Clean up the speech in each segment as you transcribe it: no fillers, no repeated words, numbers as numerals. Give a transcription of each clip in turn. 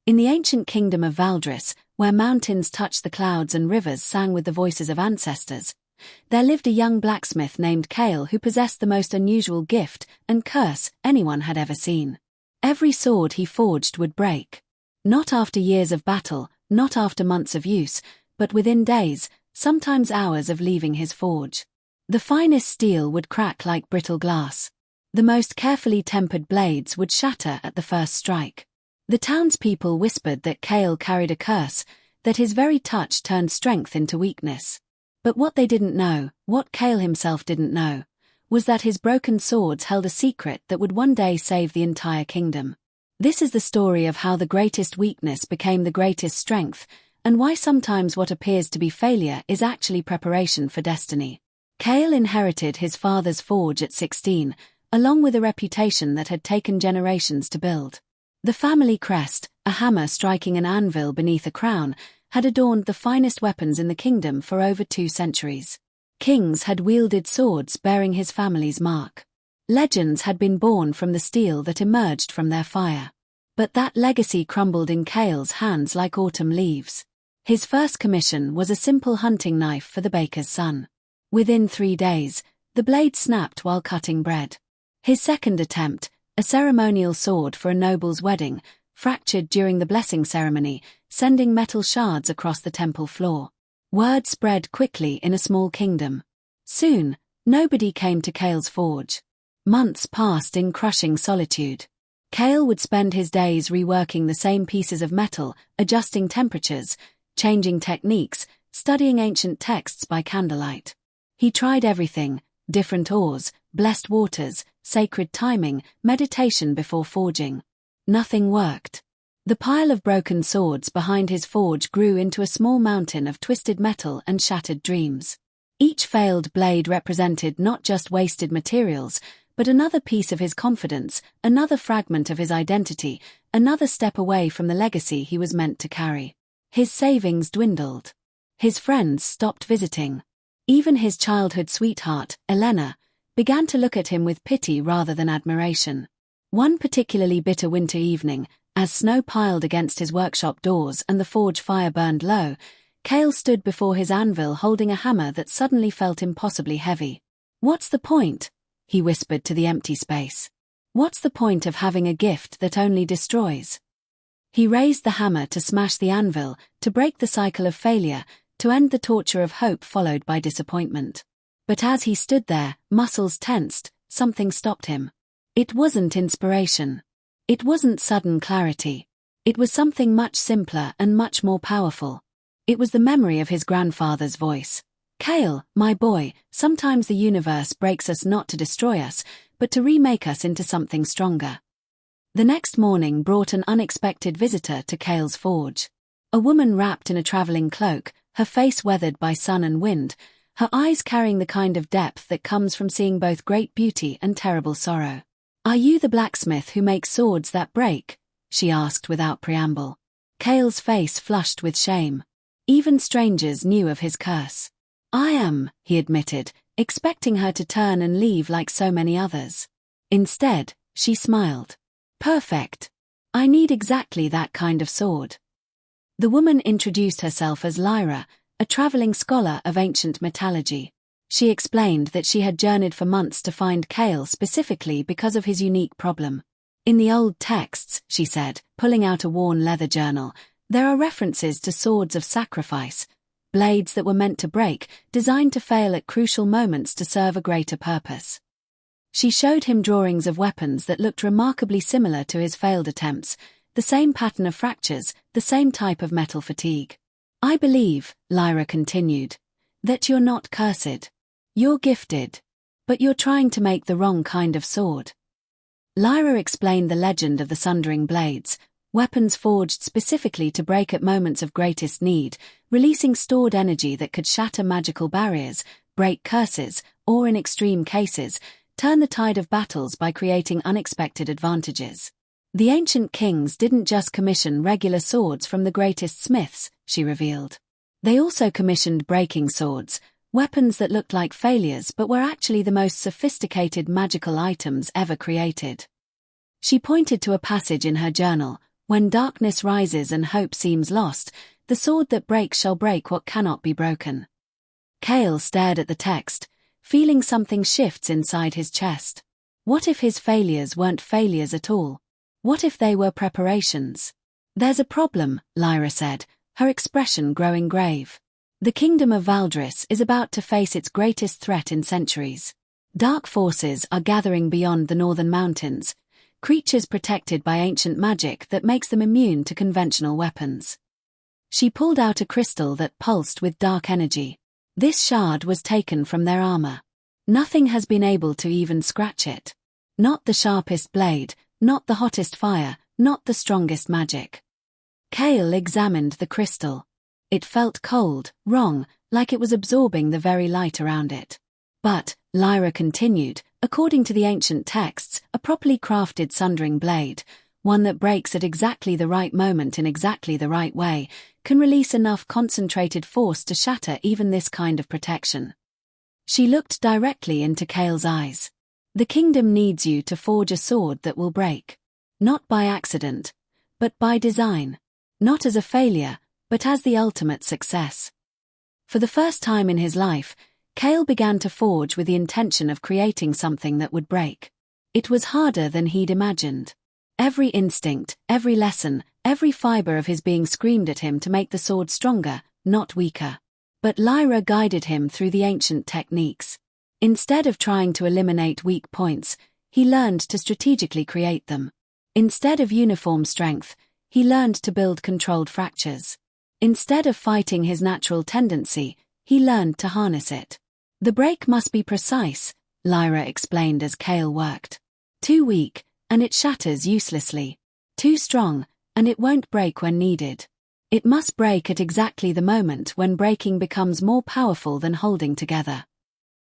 In the ancient kingdom of Valdris, where mountains touched the clouds and rivers sang with the voices of ancestors, there lived a young blacksmith named Kael who possessed the most unusual gift and curse anyone had ever seen. Every sword he forged would break. Not after years of battle, not after months of use, but within days, sometimes hours of leaving his forge. The finest steel would crack like brittle glass. The most carefully tempered blades would shatter at the first strike. The townspeople whispered that Kael carried a curse, that his very touch turned strength into weakness. But what they didn't know, what Kael himself didn't know, was that his broken swords held a secret that would one day save the entire kingdom. This is the story of how the greatest weakness became the greatest strength, and why sometimes what appears to be failure is actually preparation for destiny. Kael inherited his father's forge at 16, along with a reputation that had taken generations to build. The family crest, a hammer striking an anvil beneath a crown, had adorned the finest weapons in the kingdom for over 2 centuries. Kings had wielded swords bearing his family's mark. Legends had been born from the steel that emerged from their fire. But that legacy crumbled in Kael's hands like autumn leaves. His first commission was a simple hunting knife for the baker's son. Within 3 days, the blade snapped while cutting bread. His second attempt, a ceremonial sword for a noble's wedding, fractured during the blessing ceremony, sending metal shards across the temple floor. Word spread quickly in a small kingdom. Soon, nobody came to Kael's forge. Months passed in crushing solitude. Kael would spend his days reworking the same pieces of metal, adjusting temperatures, changing techniques, studying ancient texts by candlelight. He tried everything: different ores, blessed waters, sacred timing, meditation before forging. Nothing worked. The pile of broken swords behind his forge grew into a small mountain of twisted metal and shattered dreams. Each failed blade represented not just wasted materials, but another piece of his confidence, another fragment of his identity, another step away from the legacy he was meant to carry. His savings dwindled. His friends stopped visiting. Even his childhood sweetheart, Elena, began to look at him with pity rather than admiration. One particularly bitter winter evening, as snow piled against his workshop doors and the forge fire burned low, Kael stood before his anvil holding a hammer that suddenly felt impossibly heavy. "What's the point?" he whispered to the empty space. "What's the point of having a gift that only destroys?" He raised the hammer to smash the anvil, to break the cycle of failure, to end the torture of hope followed by disappointment. But as he stood there, muscles tensed, something stopped him. It wasn't inspiration. It wasn't sudden clarity. It was something much simpler and much more powerful. It was the memory of his grandfather's voice. "Kael, my boy, sometimes the universe breaks us not to destroy us, but to remake us into something stronger." The next morning brought an unexpected visitor to Kael's forge. A woman wrapped in a traveling cloak, her face weathered by sun and wind, her eyes carrying the kind of depth that comes from seeing both great beauty and terrible sorrow. "Are you the blacksmith who makes swords that break?" she asked without preamble. Kael's face flushed with shame. Even strangers knew of his curse. "I am," he admitted, expecting her to turn and leave like so many others. Instead, she smiled. "Perfect. I need exactly that kind of sword." The woman introduced herself as Lyra, a traveling scholar of ancient metallurgy. She explained that she had journeyed for months to find Kael specifically because of his unique problem. "In the old texts," she said, pulling out a worn leather journal, "there are references to swords of sacrifice, blades that were meant to break, designed to fail at crucial moments to serve a greater purpose." She showed him drawings of weapons that looked remarkably similar to his failed attempts, the same pattern of fractures, the same type of metal fatigue. "I believe," Lyra continued, "that you're not cursed. You're gifted. But you're trying to make the wrong kind of sword." Lyra explained the legend of the sundering blades, weapons forged specifically to break at moments of greatest need, releasing stored energy that could shatter magical barriers, break curses, or in extreme cases, turn the tide of battles by creating unexpected advantages. The ancient kings didn't just commission regular swords from the greatest smiths, she revealed. They also commissioned breaking swords, weapons that looked like failures but were actually the most sophisticated magical items ever created. She pointed to a passage in her journal, When darkness rises and hope seems lost, the sword that breaks shall break what cannot be broken. Kael stared at the text, feeling something shifts inside his chest. What if his failures weren't failures at all? What if they were preparations? There's a problem, Lyra said, her expression growing grave. The kingdom of Valdris is about to face its greatest threat in centuries. Dark forces are gathering beyond the northern mountains, creatures protected by ancient magic that makes them immune to conventional weapons. She pulled out a crystal that pulsed with dark energy. This shard was taken from their armor. Nothing has been able to even scratch it. Not the sharpest blade, not the hottest fire, not the strongest magic. Kael examined the crystal. It felt cold, wrong, like it was absorbing the very light around it. But, Lyra continued, according to the ancient texts, a properly crafted sundering blade, one that breaks at exactly the right moment in exactly the right way, can release enough concentrated force to shatter even this kind of protection. She looked directly into Kael's eyes. The kingdom needs you to forge a sword that will break. Not by accident, but by design. Not as a failure, but as the ultimate success. For the first time in his life, Kael began to forge with the intention of creating something that would break. It was harder than he'd imagined. Every instinct, every lesson, every fiber of his being screamed at him to make the sword stronger, not weaker. But Lyra guided him through the ancient techniques. Instead of trying to eliminate weak points, he learned to strategically create them. Instead of uniform strength, he learned to build controlled fractures. Instead of fighting his natural tendency, he learned to harness it. The break must be precise, Lyra explained as Kael worked. Too weak, and it shatters uselessly. Too strong, and it won't break when needed. It must break at exactly the moment when breaking becomes more powerful than holding together.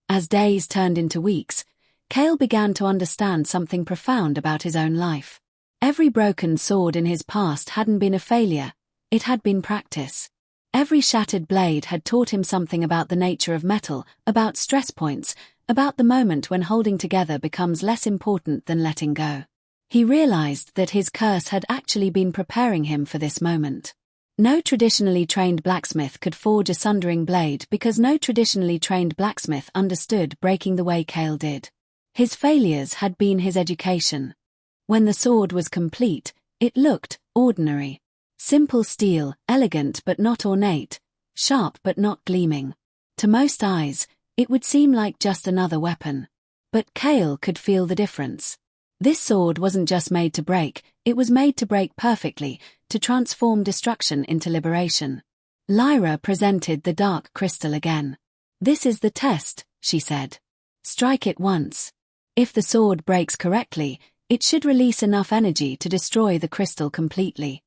As days turned into weeks, Kael began to understand something profound about his own life. Every broken sword in his past hadn't been a failure, it had been practice. Every shattered blade had taught him something about the nature of metal, about stress points, about the moment when holding together becomes less important than letting go. He realized that his curse had actually been preparing him for this moment. No traditionally trained blacksmith could forge a sundering blade because no traditionally trained blacksmith understood breaking the way Kael did. His failures had been his education. When the sword was complete, it looked ordinary. Simple steel, elegant but not ornate, sharp but not gleaming. To most eyes, it would seem like just another weapon. But Kael could feel the difference. This sword wasn't just made to break, it was made to break perfectly, to transform destruction into liberation. Lyra presented the dark crystal again. "This is the test," she said. "Strike it once. If the sword breaks correctly, it should release enough energy to destroy the crystal completely."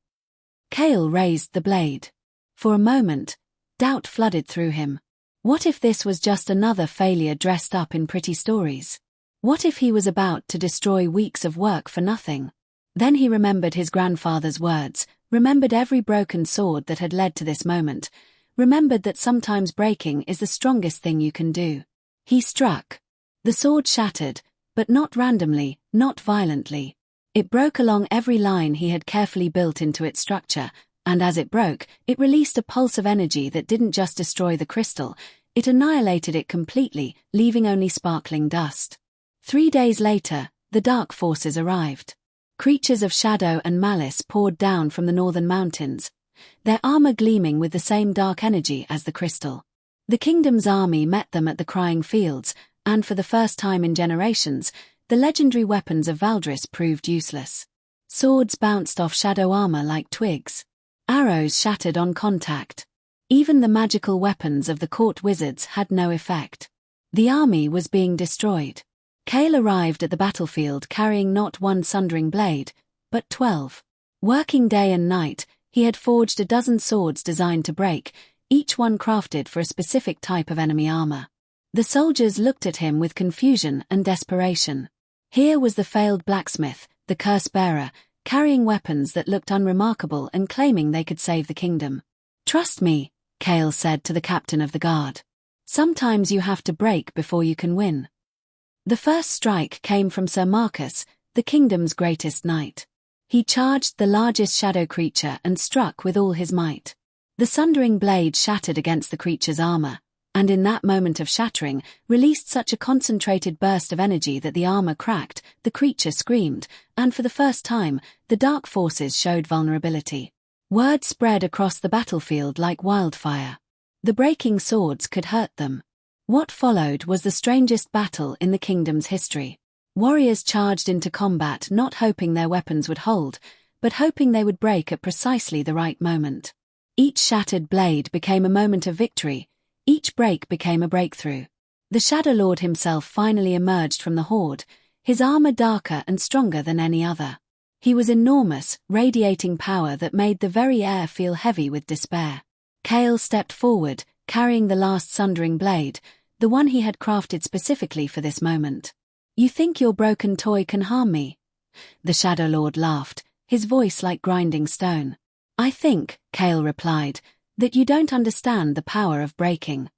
Kael raised the blade. For a moment, doubt flooded through him. What if this was just another failure dressed up in pretty stories? What if he was about to destroy weeks of work for nothing? Then he remembered his grandfather's words, remembered every broken sword that had led to this moment, remembered that sometimes breaking is the strongest thing you can do. He struck. The sword shattered, but not randomly, not violently. It broke along every line he had carefully built into its structure, and as it broke, it released a pulse of energy that didn't just destroy the crystal, it annihilated it completely, leaving only sparkling dust. 3 days later, the dark forces arrived. Creatures of shadow and malice poured down from the northern mountains, their armor gleaming with the same dark energy as the crystal. The kingdom's army met them at the crying fields, and for the first time in generations, the legendary weapons of Valdris proved useless. Swords bounced off shadow armor like twigs. Arrows shattered on contact. Even the magical weapons of the court wizards had no effect. The army was being destroyed. Kael arrived at the battlefield carrying not one sundering blade, but 12. Working day and night, he had forged a dozen swords designed to break, each one crafted for a specific type of enemy armor. The soldiers looked at him with confusion and desperation. Here was the failed blacksmith, the curse-bearer, carrying weapons that looked unremarkable and claiming they could save the kingdom. "Trust me," Kael said to the captain of the guard. "Sometimes you have to break before you can win." The first strike came from Sir Marcus, the kingdom's greatest knight. He charged the largest shadow creature and struck with all his might. The sundering blade shattered against the creature's armor, and in that moment of shattering, released such a concentrated burst of energy that the armor cracked, the creature screamed, and for the first time, the dark forces showed vulnerability. Word spread across the battlefield like wildfire. The breaking swords could hurt them. What followed was the strangest battle in the kingdom's history. Warriors charged into combat not hoping their weapons would hold, but hoping they would break at precisely the right moment. Each shattered blade became a moment of victory. Each break became a breakthrough. The Shadow Lord himself finally emerged from the horde, his armor darker and stronger than any other. He was enormous, radiating power that made the very air feel heavy with despair. Kael stepped forward, carrying the last sundering blade, the one he had crafted specifically for this moment. "You think your broken toy can harm me?" The Shadow Lord laughed, his voice like grinding stone. "I think," Kael replied, "that you don't understand the power of breaking."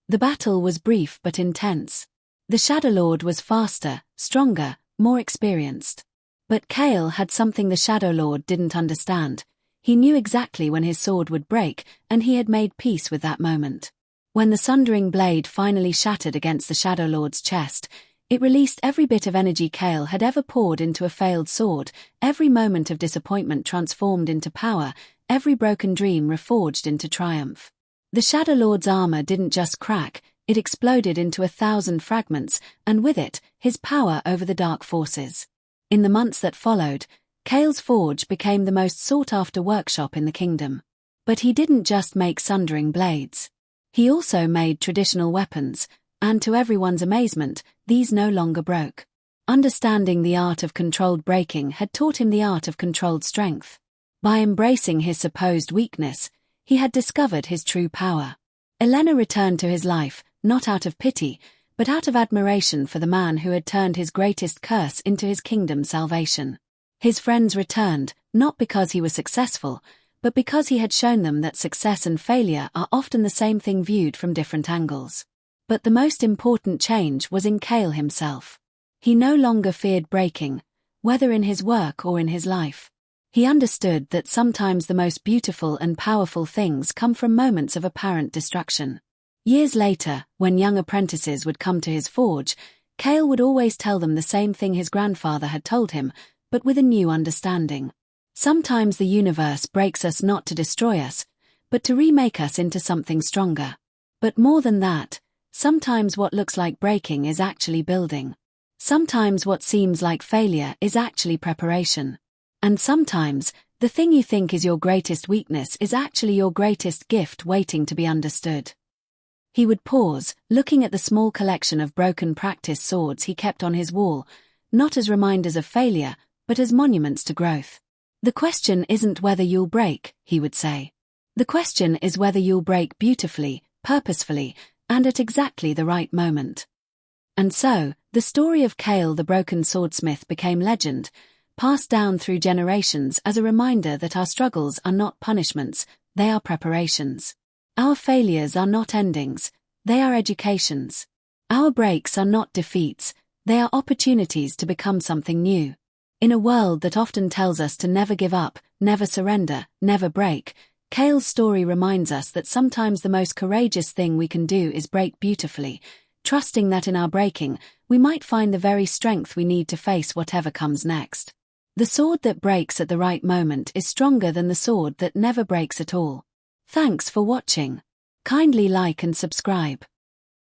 The battle was brief but intense. The Shadow Lord was faster, stronger, more experienced. But Kael had something the Shadow Lord didn't understand. He knew exactly when his sword would break, and he had made peace with that moment. When the sundering blade finally shattered against the Shadow Lord's chest, it released every bit of energy Kael had ever poured into a failed sword, every moment of disappointment transformed into power, every broken dream reforged into triumph. The Shadow Lord's armor didn't just crack, it exploded into 1,000 fragments, and with it, his power over the dark forces. In the months that followed, Kael's forge became the most sought-after workshop in the kingdom. But he didn't just make sundering blades. He also made traditional weapons, and to everyone's amazement, these no longer broke. Understanding the art of controlled breaking had taught him the art of controlled strength. By embracing his supposed weakness, he had discovered his true power. Elena returned to his life, not out of pity, but out of admiration for the man who had turned his greatest curse into his kingdom's salvation. His friends returned, not because he was successful, but because he had shown them that success and failure are often the same thing viewed from different angles. But the most important change was in Kael himself. He no longer feared breaking, whether in his work or in his life. He understood that sometimes the most beautiful and powerful things come from moments of apparent destruction. Years later, when young apprentices would come to his forge, Kael would always tell them the same thing his grandfather had told him, but with a new understanding. Sometimes the universe breaks us not to destroy us, but to remake us into something stronger. But more than that, sometimes what looks like breaking is actually building. Sometimes what seems like failure is actually preparation. And sometimes, the thing you think is your greatest weakness is actually your greatest gift waiting to be understood. He would pause, looking at the small collection of broken practice swords he kept on his wall, not as reminders of failure, but as monuments to growth. "The question isn't whether you'll break," he would say. "The question is whether you'll break beautifully, purposefully, and at exactly the right moment." And so, the story of Kael the broken swordsmith became legend, passed down through generations as a reminder that our struggles are not punishments, they are preparations. Our failures are not endings, they are educations. Our breaks are not defeats, they are opportunities to become something new. In a world that often tells us to never give up, never surrender, never break, Kael's story reminds us that sometimes the most courageous thing we can do is break beautifully, trusting that in our breaking, we might find the very strength we need to face whatever comes next. The sword that breaks at the right moment is stronger than the sword that never breaks at all. Thanks for watching. Kindly like and subscribe.